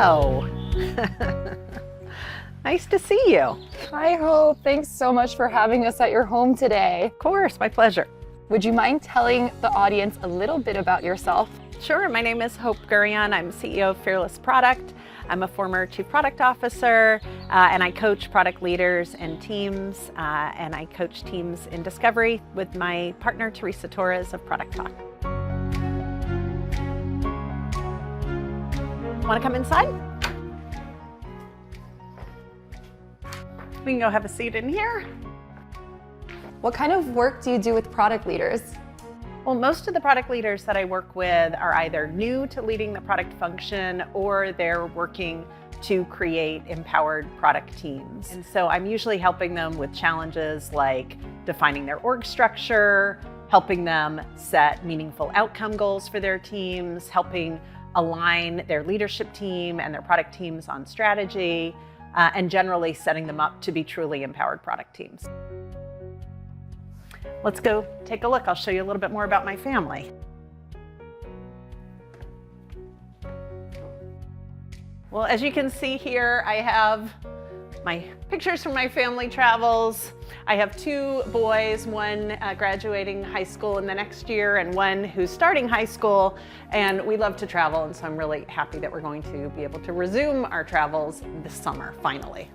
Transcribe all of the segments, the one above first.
Hello. Nice to see you. Hi, Hope. Thanks so much for having us at your home today. Of course, my pleasure. Would you mind telling the audience a little bit about yourself? Sure, my name is Hope Gurion. I'm CEO of Fearless Product. I'm a former Chief Product Officer, and I coach product leaders and teams, and I coach teams in discovery with my partner, Teresa Torres of Product Talk. Want to come inside? We can go have a seat in here. What kind of work do you do with product leaders? Well, most of the product leaders that I work with are either new to leading the product function or they're working to create empowered product teams. And so I'm usually helping them with challenges like defining their org structure, helping them set meaningful outcome goals for their teams, helping align their leadership team and their product teams on strategy, and generally setting them up to be truly empowered product teams. Let's go take a look. I'll show you a little bit more about my family. Well, as you can see here, I have my pictures from my family travels. I have two boys, one graduating high school in the next year and one who's starting high school, and we love to travel, and so I'm really happy that we're going to be able to resume our travels this summer, finally.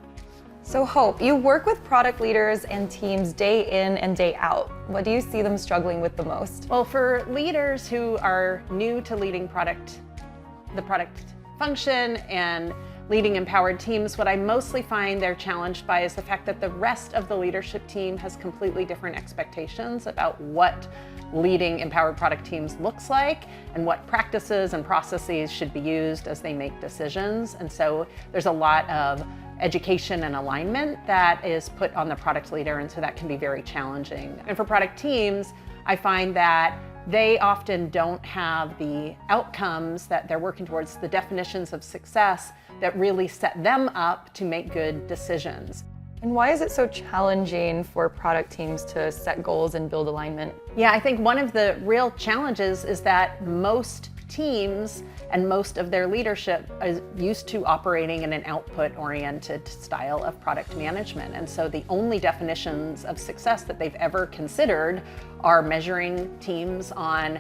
So Hope, you work with product leaders and teams day in and day out. What do you see them struggling with the most? Well, for leaders who are new to leading the product function and leading empowered teams, what I mostly find they're challenged by is the fact that the rest of the leadership team has completely different expectations about what leading empowered product teams looks like and what practices and processes should be used as they make decisions. And so there's a lot of education and alignment that is put on the product leader, and so that can be very challenging. And for product teams, I find that they often don't have the outcomes that they're working towards, the definitions of success that really set them up to make good decisions. And why is it so challenging for product teams to set goals and build alignment? Yeah, I think one of the real challenges is that most teams and most of their leadership is used to operating in an output-oriented style of product management. And so the only definitions of success that they've ever considered are measuring teams on,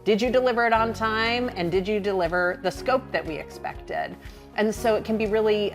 did you deliver it on time, and did you deliver the scope that we expected? And so it can be really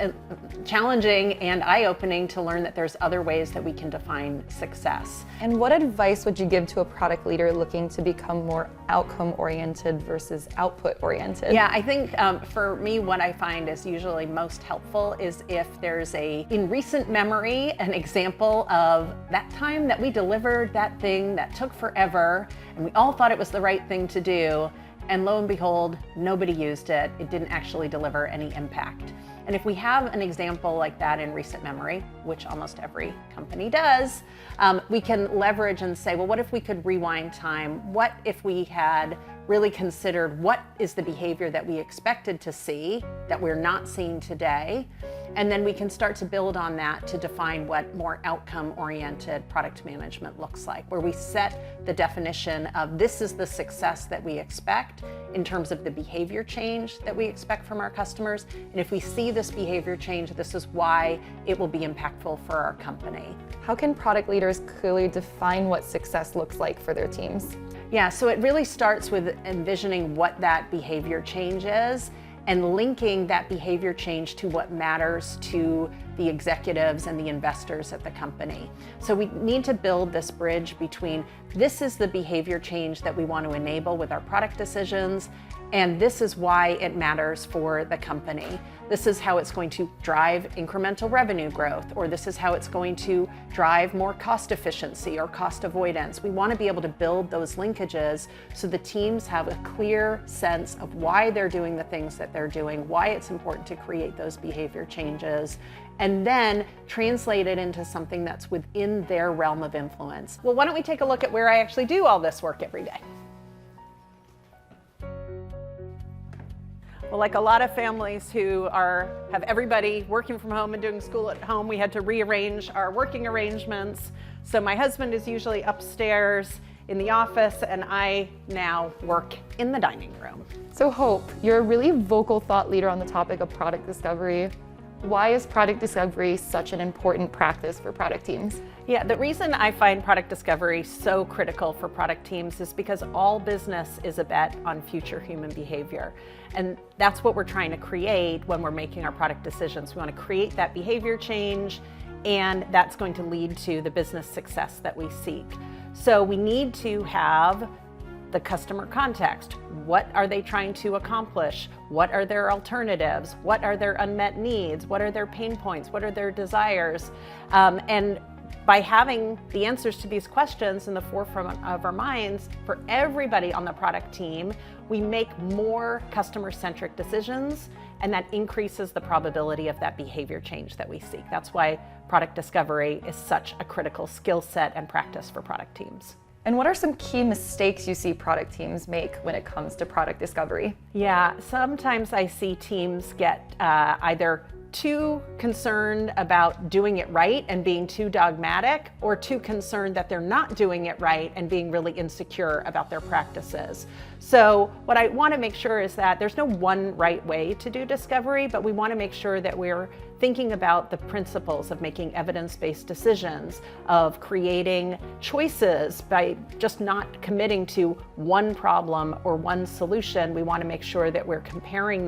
challenging and eye-opening to learn that there's other ways that we can define success. And what advice would you give to a product leader looking to become more outcome-oriented versus output-oriented? Yeah, I think for me, what I find is usually most helpful is if there's in recent memory, an example of that time that we delivered that thing that took forever and we all thought it was the right thing to do, and lo and behold, nobody used it. It didn't actually deliver any impact. And if we have an example like that in recent memory, which almost every company does, we can leverage and say, well, what if we could rewind time? What if we had really considered what is the behavior that we expected to see that we're not seeing today? And then we can start to build on that to define what more outcome-oriented product management looks like, where we set the definition of this is the success that we expect in terms of the behavior change that we expect from our customers. And if we see this behavior change, this is why it will be impactful for our company. How can product leaders clearly define what success looks like for their teams? Yeah, so it really starts with envisioning what that behavior change is and linking that behavior change to what matters to the executives and the investors at the company. So we need to build this bridge between this is the behavior change that we want to enable with our product decisions, and this is why it matters for the company. This is how it's going to drive incremental revenue growth, or this is how it's going to drive more cost efficiency or cost avoidance. We want to be able to build those linkages so the teams have a clear sense of why they're doing the things that they're doing, why it's important to create those behavior changes, and then translate it into something that's within their realm of influence. Well, why don't we take a look at where I actually do all this work every day? Well, like a lot of families who have everybody working from home and doing school at home, we had to rearrange our working arrangements. So my husband is usually upstairs in the office, and I now work in the dining room. So Hope, you're a really vocal thought leader on the topic of product discovery. Why is product discovery such an important practice for product teams? Yeah, the reason I find product discovery so critical for product teams is because all business is a bet on future human behavior. And that's what we're trying to create when we're making our product decisions. We want to create that behavior change, and that's going to lead to the business success that we seek. So we need to have the customer context. What are they trying to accomplish? What are their alternatives? What are their unmet needs? What are their pain points? What are their desires? And by having the answers to these questions in the forefront of our minds for everybody on the product team, we make more customer-centric decisions, and that increases the probability of that behavior change that we seek. That's why product discovery is such a critical skill set and practice for product teams. And what are some key mistakes you see product teams make when it comes to product discovery? Yeah, sometimes I see teams get either too concerned about doing it right and being too dogmatic, or too concerned that they're not doing it right and being really insecure about their practices. So what I want to make sure is that there's no one right way to do discovery, but we want to make sure that we're thinking about the principles of making evidence-based decisions, of creating choices by just not committing to one problem or one solution. We want to make sure that we're comparing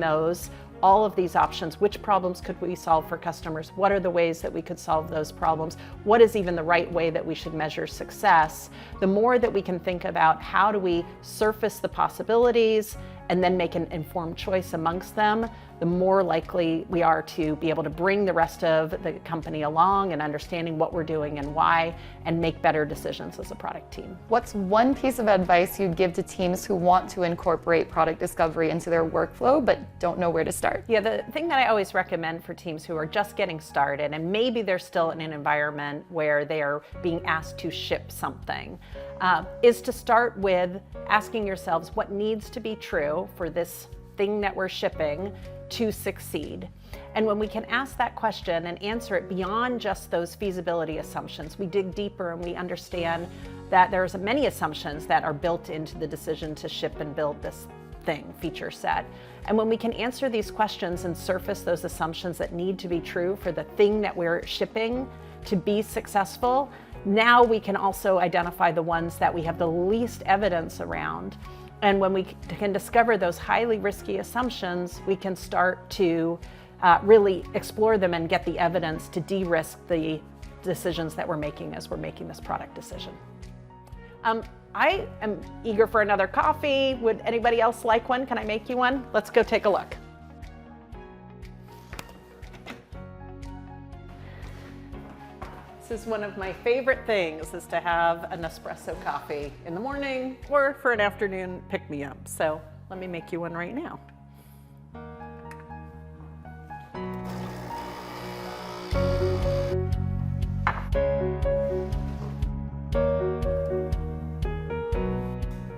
all of these options. Which problems could we solve for customers? What are the ways that we could solve those problems? What is even the right way that we should measure success? The more that we can think about how do we surface the possibilities and then make an informed choice amongst them, the more likely we are to be able to bring the rest of the company along and understanding what we're doing and why, and make better decisions as a product team. What's one piece of advice you'd give to teams who want to incorporate product discovery into their workflow but don't know where to start? Yeah, the thing that I always recommend for teams who are just getting started, and maybe they're still in an environment where they are being asked to ship something, is to start with asking yourselves what needs to be true for this thing that we're shipping to succeed. And when we can ask that question and answer it beyond just those feasibility assumptions, we dig deeper and we understand that there's many assumptions that are built into the decision to ship and build this feature set. And when we can answer these questions and surface those assumptions that need to be true for the thing that we're shipping to be successful, now we can also identify the ones that we have the least evidence around. And when we can discover those highly risky assumptions, we can start to really explore them and get the evidence to de-risk the decisions that we're making as we're making this product decision. I am eager for another coffee. Would anybody else like one? Can I make you one? Let's go take a look. This is one of my favorite things, is to have an espresso coffee in the morning or for an afternoon pick-me-up. So let me make you one right now.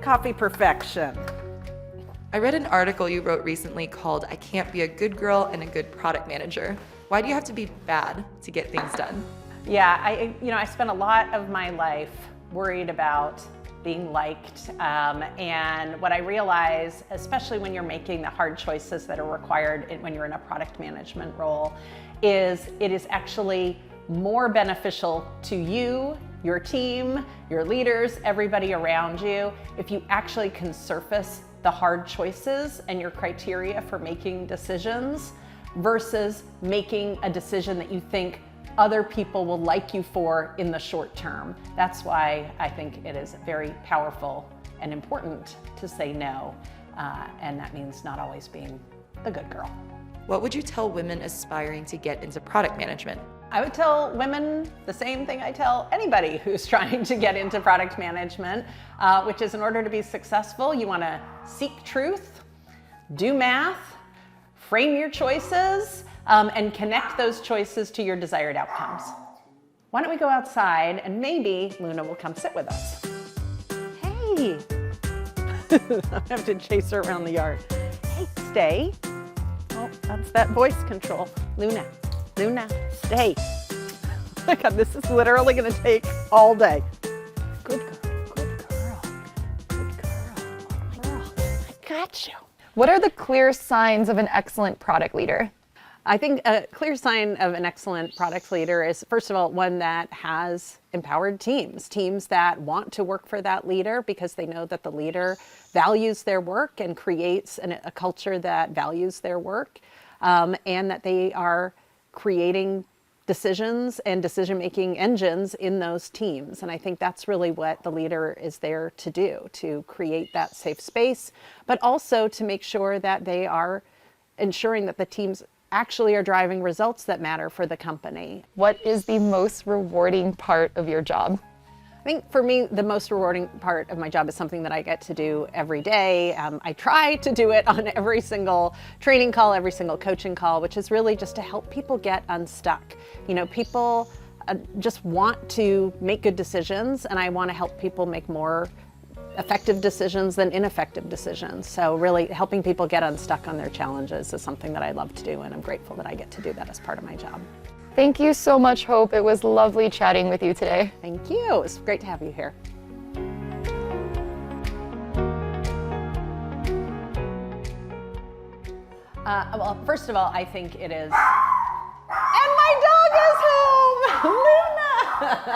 Coffee perfection. I read an article you wrote recently called "I Can't Be a Good Girl and a Good Product Manager." Why do you have to be bad to get things done? Yeah, I spent a lot of my life worried about being liked, and what I realize, especially when you're making the hard choices that are required when you're in a product management role, is it is actually more beneficial to you, your team, your leaders, everybody around you, if you actually can surface the hard choices and your criteria for making decisions versus making a decision that you think other people will like you for in the short term. That's why I think it is very powerful and important to say no, and that means not always being the good girl. What would you tell women aspiring to get into product management? I would tell women the same thing I tell anybody who's trying to get into product management, which is in order to be successful, you want to seek truth, do math, frame your choices, and connect those choices to your desired outcomes. Why don't we go outside and maybe Luna will come sit with us. Hey! I have to chase her around the yard. Hey, stay. Oh, that's that voice control. Luna, stay. Oh my God, this is literally gonna take all day. Good girl, good girl. got you. What are the clear signs of an excellent product leader? I think a clear sign of an excellent product leader is, first of all, one that has empowered teams that want to work for that leader because they know that the leader values their work and creates a culture that values their work, and that they are creating decisions and decision-making engines in those teams. And I think that's really what the leader is there to do, to create that safe space, but also to make sure that they are ensuring that the teams actually are driving results that matter for the company. What is the most rewarding part of your job? I think for me, the most rewarding part of my job is something that I get to do every day. I try to do it on every single training call, every single coaching call, which is really just to help people get unstuck. You know, people just want to make good decisions, and I want to help people make more effective decisions than ineffective decisions. So really helping people get unstuck on their challenges is something that I love to do, and I'm grateful that I get to do that as part of my job. Thank you so much, Hope. It was lovely chatting with you today. Thank you. It was great to have you here. Well, first of all, I think it is. And my dog is home! Luna!